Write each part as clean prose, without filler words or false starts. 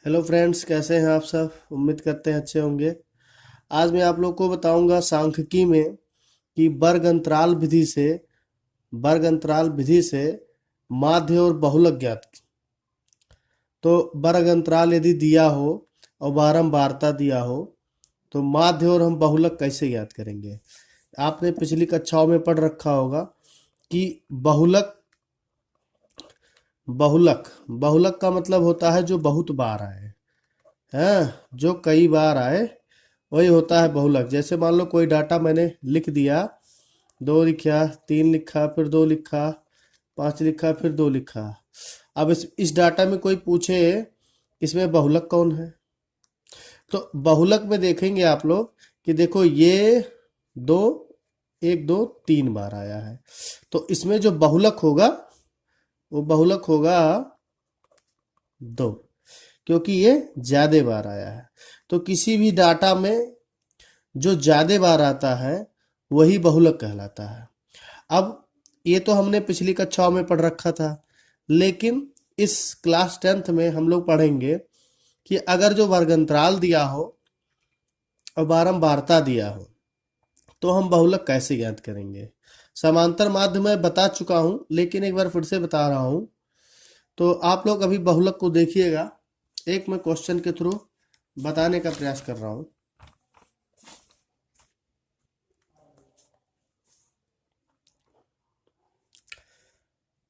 Hello friends, कैसे हैं आप सब। उम्मीद करते हैं अच्छे होंगे। आज मैं आप लोग को बताऊंगा सांख्यिकी में कि वर्ग अंतराल विधि से माध्य और बहुलक ज्ञात की। तो वर्ग अंतराल यदि दिया हो और बारंबारता दिया हो तो माध्य और हम बहुलक कैसे ज्ञात करेंगे। आपने पिछली कक्षाओं में पढ़ रखा होगा कि बहुलक बहुलक बहुलक का मतलब होता है जो बहुत बार आए, है जो कई बार आए, वही होता है बहुलक। जैसे मान लो कोई डाटा मैंने लिख दिया, दो लिखा, तीन लिखा, फिर दो लिखा, पांच लिखा, फिर दो लिखा। अब इस डाटा में कोई पूछे इसमें बहुलक कौन है, तो बहुलक में देखेंगे आप लोग कि देखो ये दो, एक दो तीन बार आया है, तो इसमें जो बहुलक होगा वो बहुलक होगा दो, क्योंकि ये ज्यादा बार आया है। तो किसी भी डाटा में जो ज्यादा बार आता है वही बहुलक कहलाता है। अब ये तो हमने पिछली कक्षाओं में पढ़ रखा था, लेकिन इस क्लास 10th में हम लोग पढ़ेंगे कि अगर जो वर्गंतराल दिया हो और बारंबारता दिया हो तो हम बहुलक कैसे ज्ञात करेंगे। समांतर माध्य में बता चुका हूं, लेकिन एक बार फिर से बता रहा हूं। तो आप लोग अभी बहुलक को देखिएगा, एक मैं क्वेश्चन के थ्रू बताने का प्रयास कर रहा हूं।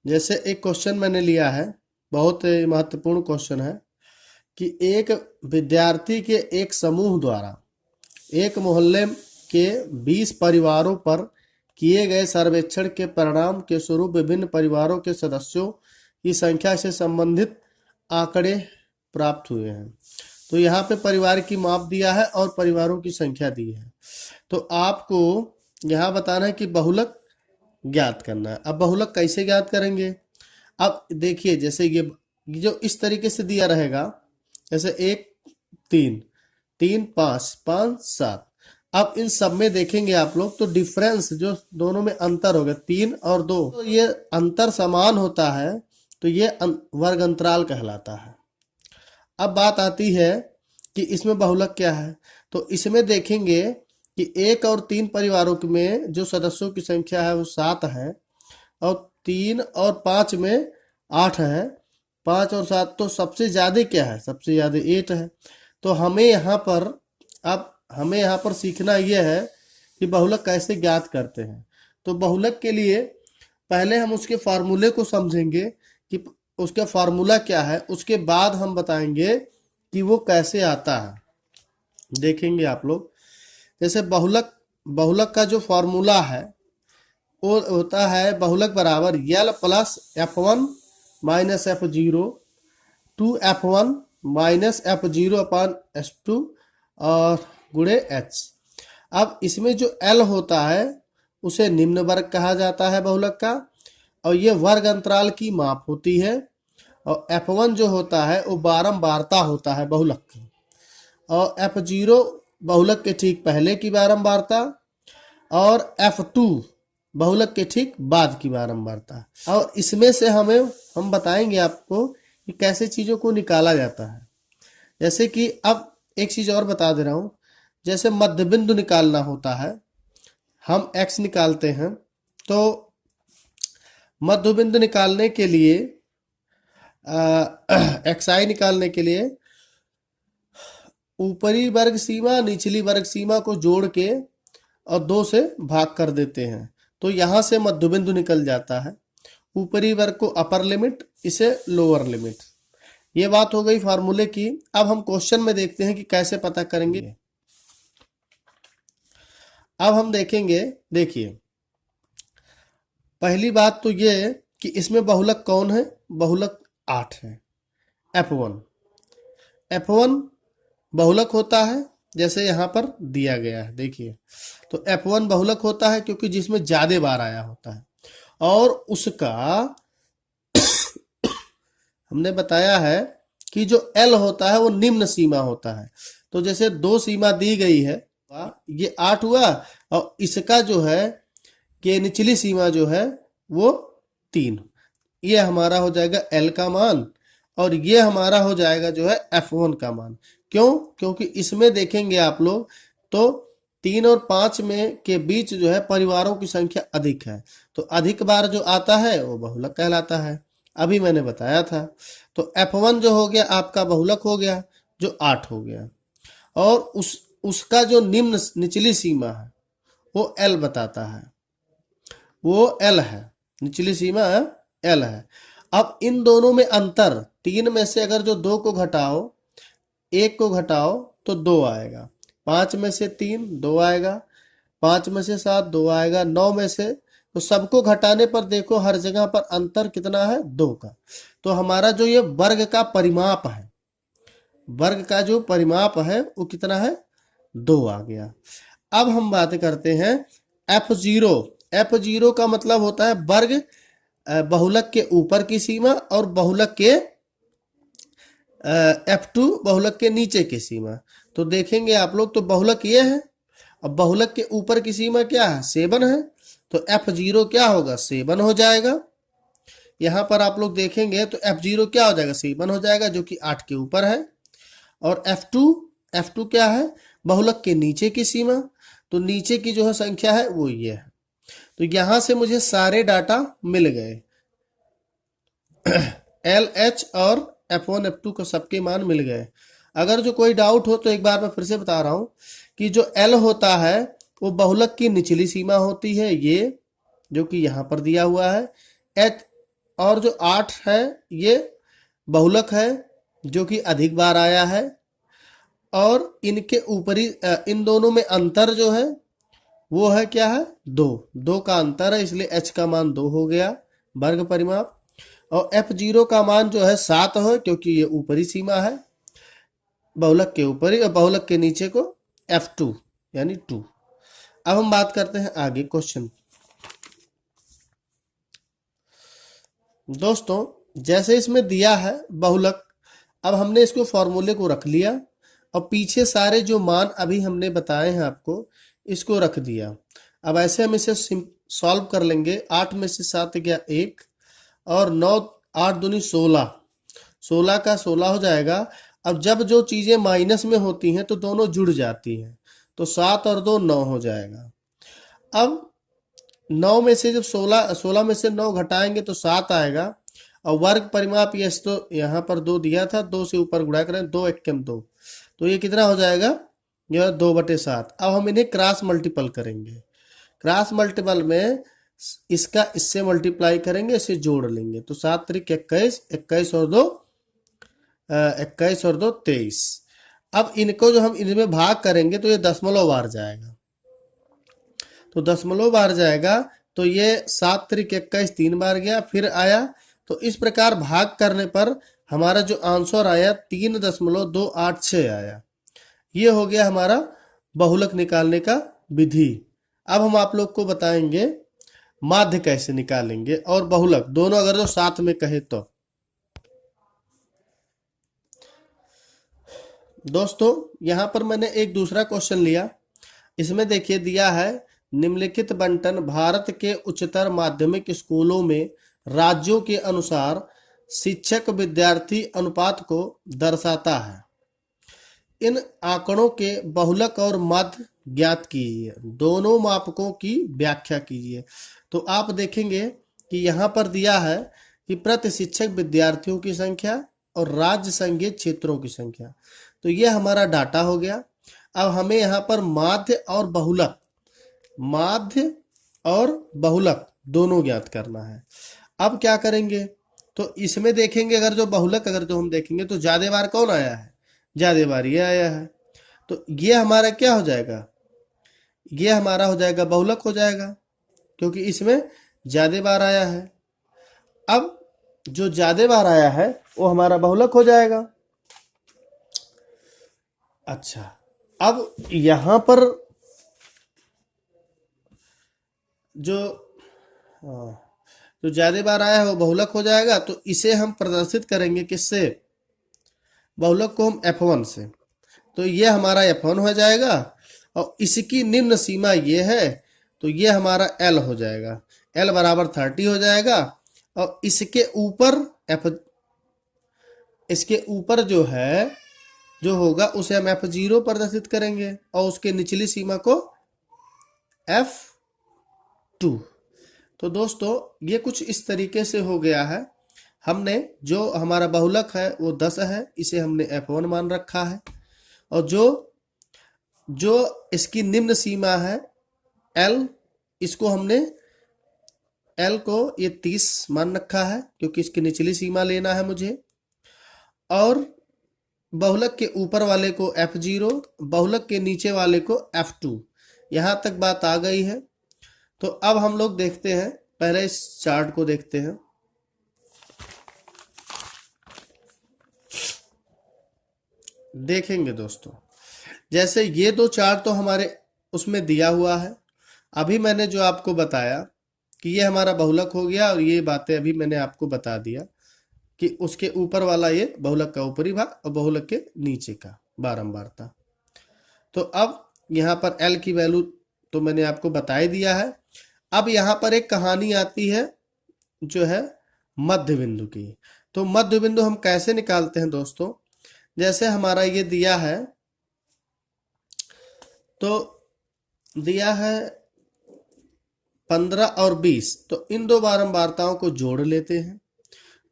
जैसे एक क्वेश्चन मैंने लिया है, बहुत महत्वपूर्ण क्वेश्चन है कि एक विद्यार्थी के एक समूह द्वारा एक मोहल्ले के 20 परिवारों पर किए गए सर्वेक्षण के परिणाम के स्वरूप विभिन्न परिवारों के सदस्यों की संख्या से संबंधित आंकड़े प्राप्त हुए हैं। तो यहाँ पे परिवार की माप दिया है और परिवारों की संख्या दी है। तो आपको यहाँ बताना है कि बहुलक ज्ञात करना है। अब बहुलक कैसे ज्ञात करेंगे। अब देखिए, जैसे ये जो इस तरीके से दिया रहेगा, जैसे एक, तीन, तीन, पाँच, पाँच, सात। अब इन सब में देखेंगे आप लोग तो डिफरेंस जो दोनों में अंतर होगा, तीन और दो, तो ये अंतर समान होता है, तो ये वर्ग अंतराल कहलाता है। अब बात आती है कि इसमें बहुलक क्या है। तो इसमें देखेंगे कि एक और तीन परिवारों में जो सदस्यों की संख्या है वो 7 है, और तीन और पाँच में 8 है। पाँच और सात, तो सबसे ज्यादा क्या है, सबसे ज्यादा 8 है। तो हमें यहाँ पर सीखना यह है कि बहुलक कैसे ज्ञात करते हैं। तो बहुलक के लिए पहले हम उसके फार्मूले को समझेंगे कि उसका फार्मूला क्या है, उसके बाद हम बताएंगे कि वो कैसे आता है। देखेंगे आप लोग, जैसे बहुलक बहुलक का जो फार्मूला है वो होता है बहुलक बराबर यल plus F1 minus F0 two F1 minus F0 upon S2 और गुणे H। अब इसमें जो L होता है उसे निम्न वर्ग कहा जाता है बहुलक का, और ये वर्ग अंतराल की माप होती है। और F1 जो होता है वो बारंबारता होता है बहुलक की, और F0 बहुलक के ठीक पहले की बारंबारता, और F2 बहुलक के ठीक बाद की बारंबारता। और इसमें से हम बताएंगे आपको कि कैसे चीजों को निकाला जाता है। जैसे कि अब एक चीज और बता दे रहा हूं, जैसे मध्य बिंदु निकालना होता है, हम x निकालते हैं। तो मध्य बिंदु निकालने के लिए xi निकालने के लिए ऊपरी वर्ग सीमा निचली वर्ग सीमा को जोड़ के और 2 से भाग कर देते हैं, तो यहां से मध्य बिंदु निकल जाता है। ऊपरी वर्ग को अपर लिमिट, इसे लोअर लिमिट। ये बात हो गई फार्मूले की। अब हम क्वेश्चन में देखते हैं कि कैसे पता करेंगे। अब हम देखेंगे, देखिए पहली बात तो ये कि इसमें बहुलक कौन है। बहुलक 8 है, F1। F1 बहुलक होता है जैसे यहाँ पर दिया गया है, देखिए। तो F1 बहुलक होता है क्योंकि जिसमें ज्यादा बार आया होता है, और उसका हमने बताया है कि जो L होता है वो निम्न सीमा होता है। तो जैसे दो सीमा दी गई है, ये 8 हुआ, और इसका जो है कि निचली सीमा जो है वो 3। ये हमारा हो जाएगा L का मान, और ये हमारा हो जाएगा जो है F1 का मान। क्यों? क्योंकि इसमें देखेंगे आप लोग तो 3 और 5 में के बीच जो है परिवारों की संख्या अधिक है, तो अधिक बार जो आता है वो बहुलक कहलाता है। अभी मैंने बताया था। तो F1 जो हो गया आपका बहुलक हो गया, जो 8 हो गया। और उसका जो निचली सीमा है वो L बताता है, वो L है, निचली सीमा L है। अब इन दोनों में अंतर, 3 में से अगर जो 2 को घटाओ, 1 को घटाओ तो 2 आएगा, 5 में से 3 2 आएगा, 5 में से 7 2 आएगा, 9 में से, तो सबको घटाने पर देखो हर जगह पर अंतर कितना है? 2 का। तो हमारा जो ये वर्ग का परिमाप है, वर्ग का जो परिमाप है वो कितना है? 2 आ गया। अब हम बात करते हैं F0। F0 का मतलब होता है वर्ग बहुलक के ऊपर की सीमा और बहुलक के F2 बहुलक के नीचे की सीमा। तो देखेंगे आप लोग तो बहुलक ये है, अब बहुलक के ऊपर की सीमा क्या है? 7 है, तो F0 क्या होगा? 7 हो जाएगा। यहाँ पर आप लोग देखेंगे तो F0 क्या हो जाएगा? 7 हो जाएगा, जो कि 8 के ऊपर है। और F2 क्या है? बहुलक के नीचे की सीमा, तो नीचे की जो है संख्या है वो ये है। तो यहां से मुझे सारे डाटा मिल गए, LH और F1 F2 को सबके मान मिल गए। अगर जो कोई डाउट हो तो एक बार मैं फिर से बता रहा हूं कि जो L होता है वो बहुलक की निचली सीमा होती है, ये जो कि यहाँ पर दिया हुआ है। H और जो 8 है ये बहुलक है जो कि अधिक बार आया है, और इनके ऊपरी इन दोनों में अंतर जो है वो है क्या है? 2 का अंतर है, इसलिए H का मान 2 हो गया वर्ग परिमाप। और F0 का मान जो है 7 है, क्योंकि ये ऊपरी सीमा है बहुलक के ऊपरी, और बहुलक के नीचे को F2 यानी 2। अब हम बात करते हैं आगे क्वेश्चन। दोस्तों जैसे इसमें दिया है बहुलक, अब हमने इसको फॉर्मूले को रख लिया और पीछे सारे जो मान अभी हमने बताए हैं आपको इसको रख दिया। अब ऐसे हम इसे सॉल्व कर लेंगे। 8 में से 7 गया 1, और 9 8 दूनी 16, 16 का 16 हो जाएगा। अब जब जो चीजें माइनस में होती हैं तो दोनों जुड़ जाती हैं, तो 7 और 2 9 हो जाएगा। अब 9 में से जब 16 में से 9 घटाएंगे तो 7 आएगा, और वर्ग परिमाप ये तो यहाँ पर 2 दिया था, 2 से ऊपर गुणा करें, 2 एकम 2, तो ये कितना हो जाएगा? यह 2/7। अब हम इन्हें क्रॉस मल्टीपल करेंगे। क्रॉस मल्टीपल में इसका इससे मल्टीप्लाई करेंगे, इसे जोड़ लेंगे, तो 7 त्रिक 21, 21 और 2 21 और 2 23। अब इनको जो हम इनमें भाग करेंगे तो ये दशमलव बार जाएगा, तो दशमलव बार जाएगा, तो ये 7 त्रिक 21 3 बार गया, फिर आया। तो इस प्रकार भाग करने पर हमारा जो आंसर आया 3.286 आया। ये हो गया हमारा बहुलक निकालने का विधि। अब हम आप लोग को बताएंगे माध्य कैसे निकालेंगे और बहुलक दोनों अगर जो साथ में कहे तो। दोस्तों यहाँ पर मैंने एक दूसरा क्वेश्चन लिया। इसमें देखिए दिया है निम्नलिखित बंटन भारत के उच्चतर माध्यमिक स्कूलों में राज्यों के अनुसार शिक्षक विद्यार्थी अनुपात को दर्शाता है। इन आंकड़ों के बहुलक और माध्य ज्ञात कीजिए, दोनों मापकों की व्याख्या कीजिए। तो आप देखेंगे कि यहाँ पर दिया है कि प्रति शिक्षक विद्यार्थियों की संख्या और राज्य संघीय क्षेत्रों की संख्या। तो ये हमारा डाटा हो गया। अब हमें यहाँ पर माध्य और बहुलक, माध्य और बहुलक दोनों ज्ञात करना है। अब क्या करेंगे, तो इसमें देखेंगे अगर जो बहुलक अगर जो हम देखेंगे तो ज्यादा बार कौन आया है? ज्यादा बार ये आया है, तो ये हमारा क्या हो जाएगा? ये हमारा हो जाएगा बहुलक हो जाएगा, क्योंकि इसमें ज्यादा बार आया है। अब जो ज्यादा बार आया है वो हमारा बहुलक हो जाएगा। अच्छा, अब यहां पर जो जो ज्यादा बार आया है वो बहुलक हो जाएगा, तो इसे हम प्रदर्शित करेंगे किससे? बहुलक को हम F1 से, तो ये हमारा F1 हो जाएगा। और इसकी निम्न सीमा ये है, तो ये हमारा L हो जाएगा, L बराबर 30 हो जाएगा। और इसके ऊपर इसके ऊपर जो है जो होगा उसे हम F0 प्रदर्शित करेंगे और उसके निचली सीमा को F2। तो दोस्तों ये कुछ इस तरीके से हो गया है। हमने जो हमारा बहुलक है वो 10 है, इसे हमने F1 मान रखा है, और जो इसकी निम्न सीमा है L, इसको हमने L को ये 30 मान रखा है क्योंकि इसकी निचली सीमा लेना है मुझे, और बहुलक के ऊपर वाले को F0, बहुलक के नीचे वाले को F2। यहां तक बात आ गई है। तो अब हम लोग देखते हैं, पहले इस चार्ट को देखते हैं। देखेंगे दोस्तों, जैसे ये दो चार्ट तो हमारे उसमें दिया हुआ है। अभी मैंने जो आपको बताया कि ये हमारा बहुलक हो गया, और ये बातें अभी मैंने आपको बता दिया कि उसके ऊपर वाला ये बहुलक का ऊपरी भाग और बहुलक के नीचे का बारंबारता। तो अब यहाँ पर L की वैल्यू तो मैंने आपको बता ही दिया है। अब यहाँ पर एक कहानी आती है जो है मध्य बिंदु की। तो मध्य बिंदु हम कैसे निकालते हैं दोस्तों, जैसे हमारा ये दिया है, तो दिया है 15 और 20, तो इन दो बारंबारताओं को जोड़ लेते हैं।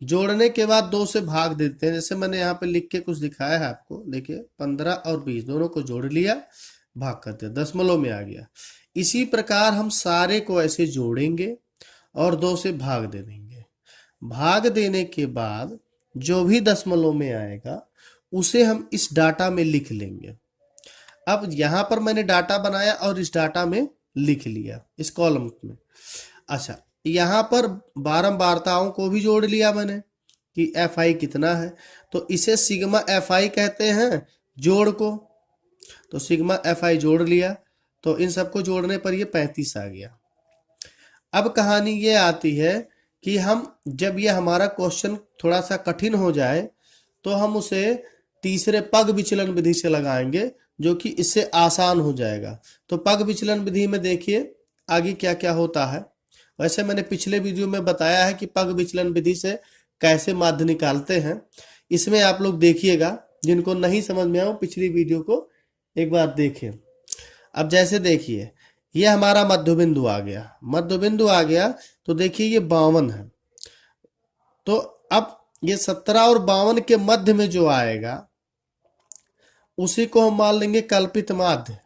जोड़ने के बाद 2 से भाग देते हैं, जैसे मैंने यहाँ पे लिख के कुछ दिखाया है आपको। देखिए 15 और 20 दोनों को जोड़ लिया, भाग करते हैं, दशमलव में आ गया। इसी प्रकार हम सारे को ऐसे जोड़ेंगे और 2 से भाग दे देंगे। भाग देने के बाद जो भी दशमलव में आएगा उसे हम इस डाटा में लिख लेंगे। अब यहाँ पर मैंने डाटा बनाया और इस डाटा में लिख लिया, इस कॉलम में। अच्छा, यहाँ पर बारंबारताओं को भी जोड़ लिया मैंने कि Fi कितना है, तो इसे सिग्मा Fi कहते हैं जोड़ को। तो सिग्मा Fi जोड़ लिया, तो इन सबको जोड़ने पर ये 35 आ गया। अब कहानी ये आती है कि हम जब ये हमारा क्वेश्चन थोड़ा सा कठिन हो जाए तो हम उसे तीसरे पग विचलन विधि से लगाएंगे, जो कि इससे आसान हो जाएगा। तो पग विचलन विधि में देखिए आगे क्या क्या होता है। वैसे मैंने पिछले वीडियो में बताया है कि पग विचलन विधि से कैसे माध्य निकालते हैं। इसमें आप लोग देखिएगा, जिनको नहीं समझ में आया पिछली वीडियो को एक बार देखें। अब जैसे देखिए ये हमारा मध्य बिंदु आ गया, मध्य बिंदु आ गया, तो देखिए ये 52 है। तो अब ये 17 और 52 के मध्य में जो आएगा उसी को हम मान लेंगे कल्पित माध्य।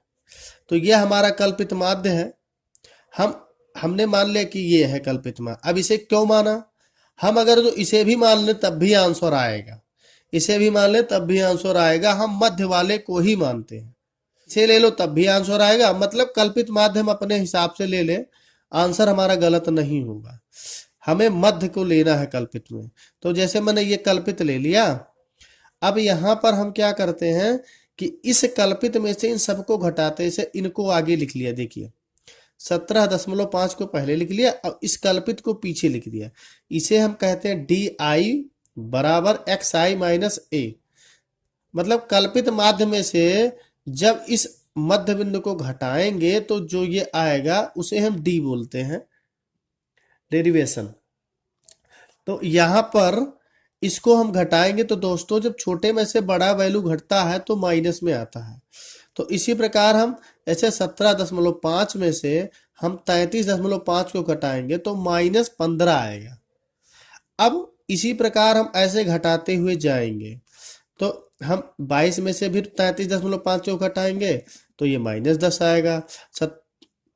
तो ये हमारा कल्पित माध्य है। हमने मान लिया कि ये है कल्पित माध्य। अब इसे क्यों माना, हम अगर तो इसे भी मान लें तब भी आंसर आएगा, इसे भी मान लें तब भी आंसर आएगा। हम मध्य वाले को ही मानते हैं, इसे ले लो तब भी आंसर आएगा। मतलब कल्पित माध्य हम अपने हिसाब से ले ले, आंसर हमारा गलत नहीं होगा। हमें मध्य को लेना है कल्पित में। तो जैसे मैंने ये कल्पित ले लिया, अब यहाँ पर हम क्या करते हैं कि इस कल्पित में से इन सबको घटाते से इनको आगे लिख लिया। देखिए 17.5 को पहले लिख लिया और इस कल्पित को पीछे लिख दिया। इसे हम कहते हैं DI बराबर XI माइनस A। मतलब कल्पित माध्य में से जब इस मध्य बिंदु को घटाएंगे तो जो ये आएगा उसे हम D बोलते हैं, डेरिवेशन। तो यहाँ पर इसको हम घटाएंगे तो दोस्तों जब छोटे में से बड़ा वैल्यू घटता है तो माइनस में आता है। तो इसी प्रकार हम ऐसे 17.5 में से हम 33.5 को घटाएंगे तो -15 आएगा। अब इसी प्रकार हम ऐसे घटाते हुए जाएंगे, तो हम 22 में से भी 33.5 को घटाएंगे तो ये -10 आएगा।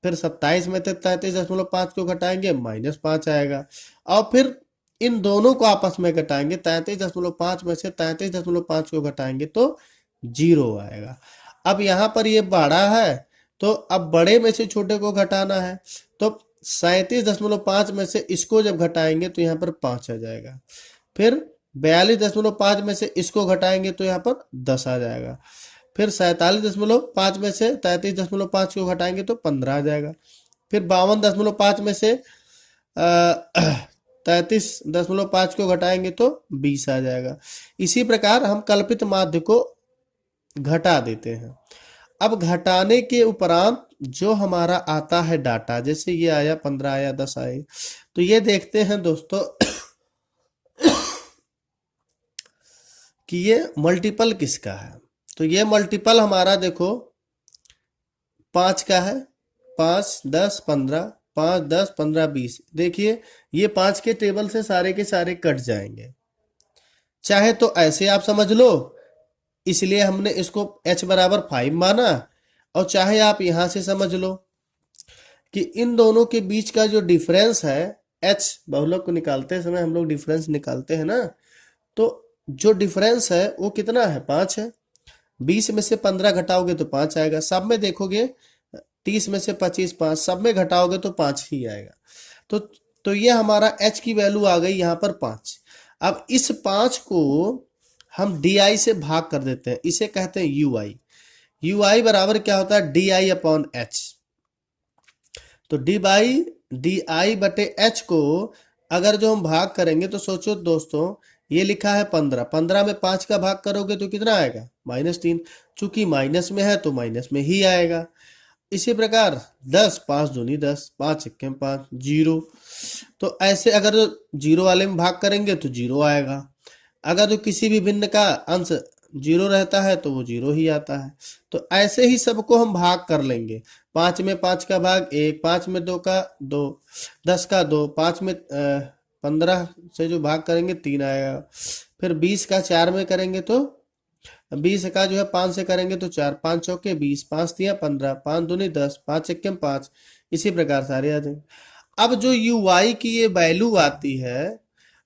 फिर 27 में से 33.5 को घटाएंगे -5 आएगा। और फिर इन दोनों को आपस में घटाएंगे, 33.5 में से 33.5 को घटाएंगे तो 0 आएगा। अब यहाँ पर ये बड़ा है तो अब बड़े में से छोटे को घटाना है, तो 37.5 में से इसको जब घटाएंगे तो यहाँ पर 5 आ जाएगा। फिर 42.5 में से इसको घटाएंगे तो यहाँ पर 10 आ जाएगा। फिर 47.5 में से 33.5 को घटाएंगे तो 15 आ जाएगा। फिर 52.5 में से 33.5 को घटाएंगे तो 20 आ जाएगा। इसी प्रकार हम कल्पित माध्य को घटा देते हैं। अब घटाने के उपरांत जो हमारा आता है डाटा, जैसे ये आया 15 आया 10 आए, तो ये देखते हैं दोस्तों कि ये मल्टीपल किसका है। तो ये मल्टीपल हमारा देखो 5 का है, 5 10 15, 5 10 15 20। देखिए ये 5 के टेबल से सारे के सारे कट जाएंगे। चाहे तो ऐसे आप समझ लो, इसलिए हमने इसको h बराबर 5 माना, और चाहे आप यहां से समझ लो कि इन दोनों के बीच का जो डिफरेंस है, h बहुलक को निकालते समय हम लोग डिफरेंस निकालते हैं ना, तो जो डिफरेंस है वो कितना है, 5 है। 20 में से 15 घटाओगे तो 5 आएगा। सब में देखोगे 30 में से 25 5, सब में घटाओगे तो 5 ही आएगा। तो तो ये हमारा h की वैल्यू आ गई यहाँ पर 5। अब इस 5 को हम di से भाग कर देते हैं, इसे कहते हैं ui। ui बराबर क्या होता है, di अपॉन h। तो di बटे h को अगर जो हम भाग करेंगे तो सोचो दोस्तों, ये लिखा है 15, 15 में 5 का भाग करोगे तो कितना आएगा, -3। चूंकि माइनस में है तो माइनस में ही आएगा। इसी प्रकार 10, 5 दूनी 10, 5 1 5, 0। तो ऐसे अगर जीरो वाले में भाग करेंगे तो 0 आएगा। अगर जो किसी भी भिन्न का अंश 0 रहता है तो वो 0 ही आता है। तो ऐसे ही सबको हम भाग कर लेंगे। 5 में 5 का भाग 1, 5 में 2 का 2, 10 का 2, 5 में 15 से जो भाग करेंगे 3 आएगा। फिर 20 का 4 में करेंगे तो 20 का जो है 5 से करेंगे तो 4, 5 चौके 20, 5 तिया 15, 5 दूनी 10, 5 1 5। इसी प्रकार सारे आ जाएंगे। अब जो ui की ये वैल्यू आती है,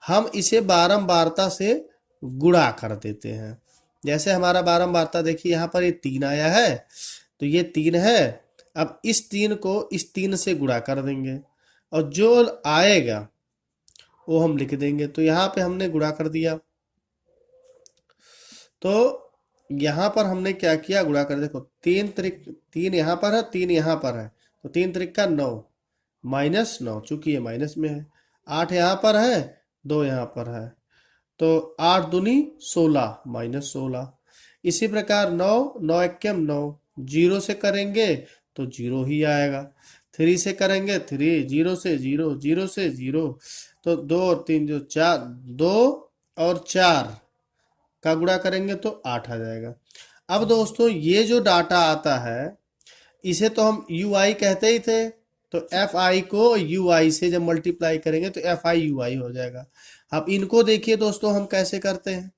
हम इसे बारंबारता से गुणा कर देते हैं। जैसे हमारा बारंबारता देखिए यहाँ पर ये 3 आया है, तो ये 3 है। अब इस 3 को इस 3 से गुणा कर देंगे, और जो आएगा वो हम लिख देंगे। तो यहाँ पे हमने गुणा कर दिया। तो यहाँ पर हमने क्या किया, गुणा कर, देखो 3 यहाँ पर है, 3 यहाँ पर है, तो 3 त्रिक का 9, -9, चूंकि ये माइनस में है। 8 यहाँ पर है, 2 यहाँ पर है, तो 8 दूनी 16, -16। इसी प्रकार 9 9 1 9, 0 से करेंगे तो 0 ही आएगा। 3 से करेंगे 3, 0 से 0, 0 से 0, तो 2 और 3 जो 4, 2 और 4 का गुणा करेंगे तो 8 आ जाएगा। अब दोस्तों ये जो डाटा आता है इसे तो हम ui कहते ही थे, तो fi को ui से जब मल्टीप्लाई करेंगे तो fi ui हो जाएगा। अब इनको देखिए दोस्तों हम कैसे करते हैं।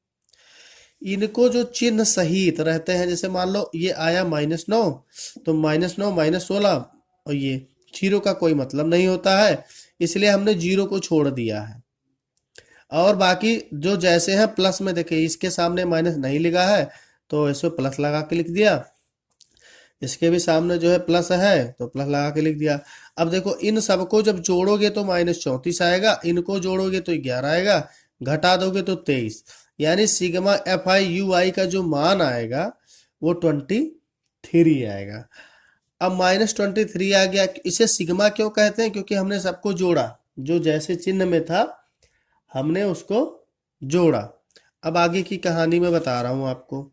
इनको जो चिन्ह सहित रहते हैं, जैसे मान लो ये आया -9, तो -9 -16, और ये 0 का कोई मतलब नहीं होता है, इसलिए हमने 0 को छोड़ दिया है। और बाकी जो जैसे हैं प्लस में, देखिए इसके सामने माइनस नहीं लिखा है तो इसमें प्लस लगा के लिख दिया, इसके भी सामने जो है प्लस है तो प्लस लगा के लिख दिया। अब देखो इन सबको जब जोड़ोगे तो -34 आएगा, इनको जोड़ोगे तो 11 आएगा, घटा दोगे तो 23, यानी सिग्मा fi ui का जो मान आएगा वो 23 आएगा। अब -23 आ गया। इसे सिग्मा क्यों कहते हैं, क्योंकि हमने सबको जोड़ा, जो जैसे चिन्ह में था हमने उसको जोड़ा। अब आगे की कहानी में बता रहा हूं आपको।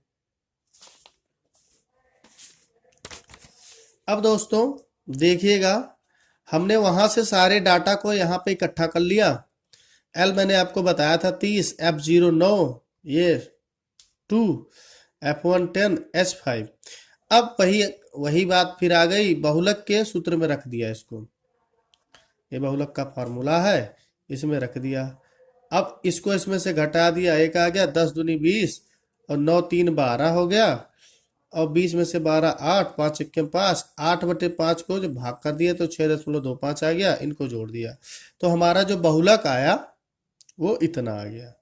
अब दोस्तों देखिएगा, हमने वहां से सारे डाटा को यहाँ पे इकट्ठा कर लिया। L मैंने आपको बताया था 30, F0 9, ये 2, F1 10, H5। अब वही बात फिर आ गई, बहुलक के सूत्र में रख दिया इसको। ये बहुलक का फॉर्मूला है, इसमें रख दिया। अब इसको इसमें से घटा दिया, एक आ गया 10 दूनी 20, और 9 3 12 हो गया, और 20 में से 12 8, 5 1 5, 8/5 को जो भाग कर दिया तो 6.25 आ गया, इनको जोड़ दिया तो हमारा जो बहुलक आया वो इतना आ गया।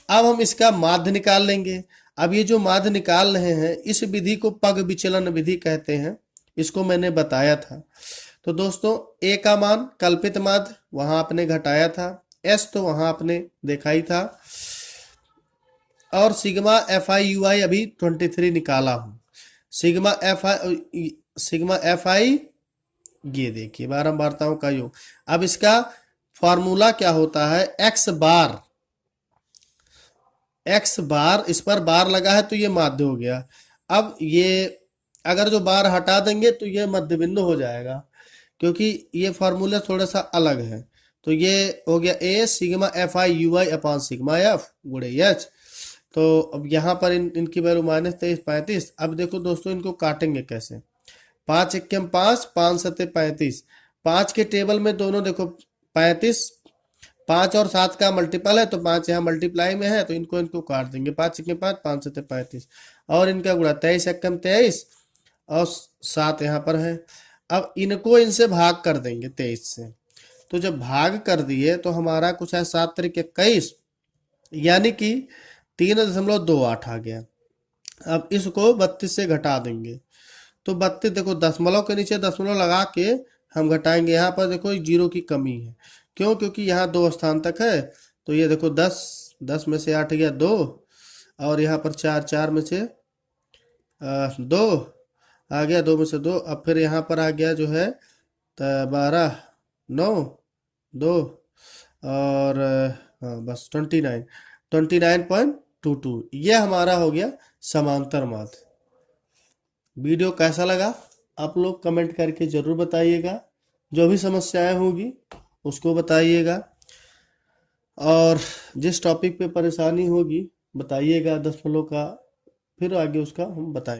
अब हम इसका माध्य निकाल लेंगे। अब ये जो माध्य निकाल रहे हैं इस विधि को पग विचलन विधि कहते हैं, इसको मैंने बताया था। तो दोस्तों a का मान कल्पित माध्य वहां आपने घटाया था, s तो वहां आपने देखा ही था, और सिग्मा fi ui अभी 23 निकाला हूं। सिग्मा fi ये देखिए बारंबारताओं का योग। अब इसका फॉर्मूला क्या होता है, x बार, इस पर बार लगा है तो ये माध्य हो गया। अब ये अगर जो बार हटा देंगे तो ये मध्य बिंदु हो जाएगा, क्योंकि ये फॉर्मूला थोड़ा सा अलग है। तो ये हो गया a sigma fi ui upon sigma f गुणे h। तो अब यहाँ पर इनकी वैल्यू -23 35। अब देखो दोस्तों इनको काटेंगे कैसे। 5 एकम 5, 5 सत्ते 35। 5 के टेबल में दोनों देखो 35, 5 और 7 का मल्टीपल है तो 5 यहाँ मल्टीप्लाई में है तो इनको इनको काट देंगे। 5 एकम 5, 5 सत्ते 35 और इनका गुणा 23 एकम 23 और 7 यहाँ पर है। अब इनको इनसे भाग कर देंगे 23 से। तो जब भाग कर दिए तो हमारा कुछ है 7 तरीके 21, यानी कि 3.28 आ गया। अब इसको 32 से घटा देंगे तो 32 देखो दशमलव के नीचे दशमलव लगा के हम घटाएंगे। यहाँ पर देखो जीरो की कमी है, क्यों? क्योंकि यहाँ 2 स्थान तक है। तो ये देखो 10, 10 में से 8 गया 2 और यहाँ पर 4, 4 में से 2 आ गया, 2 में से 2। अब फिर यहाँ पर आ गया जो है 12, 9, 2 और हाँ बस 29.22। ये हमारा हो गया समांतर माध्य। वीडियो कैसा लगा आप लोग कमेंट करके जरूर बताइएगा। जो भी समस्याएं होगी उसको बताइएगा और जिस टॉपिक पे परेशानी होगी बताइएगा दशमलव का, फिर आगे उसका हम बताएंगे।